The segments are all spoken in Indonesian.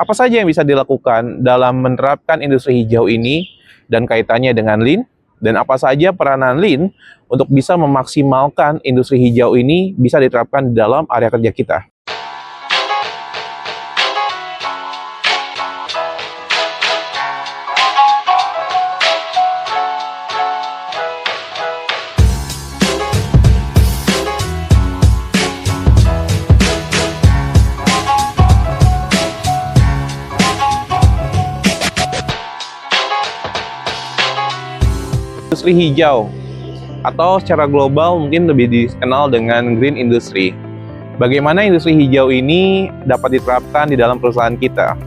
Apa saja yang bisa dilakukan dalam menerapkan industri hijau ini dan kaitannya dengan Lean? Dan apa saja peranan Lean untuk bisa memaksimalkan industri hijau ini bisa diterapkan di dalam area kerja kita? Industri hijau atau secara global mungkin lebih dikenal dengan green industry. Bagaimana industri hijau ini dapat diterapkan di dalam perusahaan kita?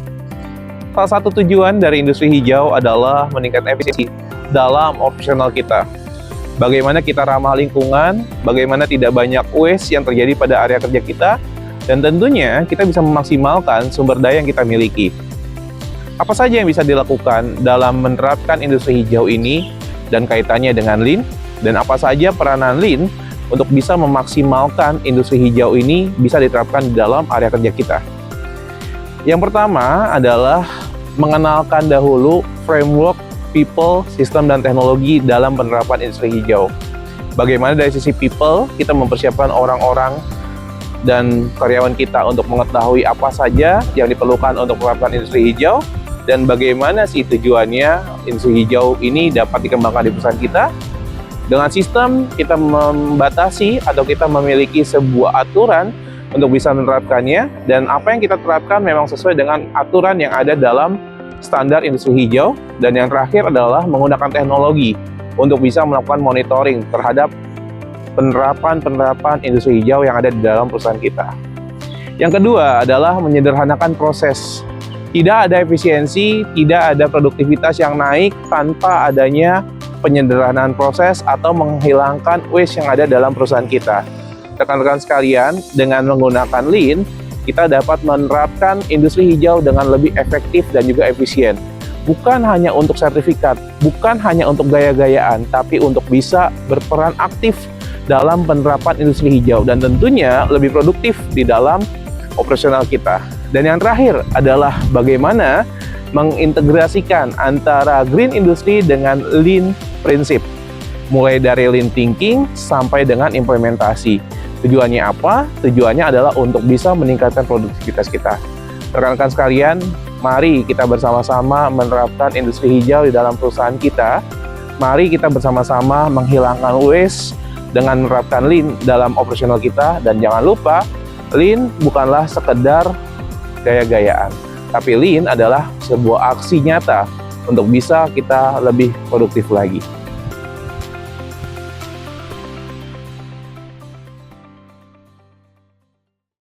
Salah satu tujuan dari industri hijau adalah meningkatkan efisiensi dalam operasional kita. Bagaimana kita ramah lingkungan, bagaimana tidak banyak waste yang terjadi pada area kerja kita, dan tentunya kita bisa memaksimalkan sumber daya yang kita miliki. Apa saja yang bisa dilakukan dalam menerapkan industri hijau ini dan kaitannya dengan Lean, dan apa saja peranan Lean untuk bisa memaksimalkan industri hijau ini bisa diterapkan di dalam area kerja kita. Yang pertama adalah mengenalkan dahulu framework people, sistem, dan teknologi dalam penerapan industri hijau. Bagaimana dari sisi people, kita mempersiapkan orang-orang dan karyawan kita untuk mengetahui apa saja yang diperlukan untuk menerapkan industri hijau, dan bagaimana sih tujuannya industri hijau ini dapat dikembangkan di perusahaan kita. Dengan sistem, kita membatasi atau kita memiliki sebuah aturan untuk bisa menerapkannya, dan apa yang kita terapkan memang sesuai dengan aturan yang ada dalam standar industri hijau. Dan yang terakhir adalah menggunakan teknologi untuk bisa melakukan monitoring terhadap penerapan industri hijau yang ada di dalam perusahaan kita. Yang kedua adalah menyederhanakan proses. Tidak ada efisiensi, tidak ada produktivitas yang naik tanpa adanya penyederhanaan proses atau menghilangkan waste yang ada dalam perusahaan kita. Rekan-rekan sekalian, dengan menggunakan Lean, kita dapat menerapkan industri hijau dengan lebih efektif dan juga efisien. Bukan hanya untuk sertifikat, bukan hanya untuk gaya-gayaan, tapi untuk bisa berperan aktif dalam penerapan industri hijau dan tentunya lebih produktif di dalam operasional kita. Dan yang terakhir adalah bagaimana mengintegrasikan antara green industry dengan lean prinsip. Mulai dari lean thinking sampai dengan implementasi. Tujuannya apa? Tujuannya adalah untuk bisa meningkatkan produktivitas kita. Rekan-rekan sekalian, mari kita bersama-sama menerapkan industri hijau di dalam perusahaan kita. Mari kita bersama-sama menghilangkan waste dengan menerapkan lean dalam operasional kita. Dan jangan lupa, lean bukanlah sekedar gaya-gayaan, tapi Lean adalah sebuah aksi nyata untuk bisa kita lebih produktif lagi.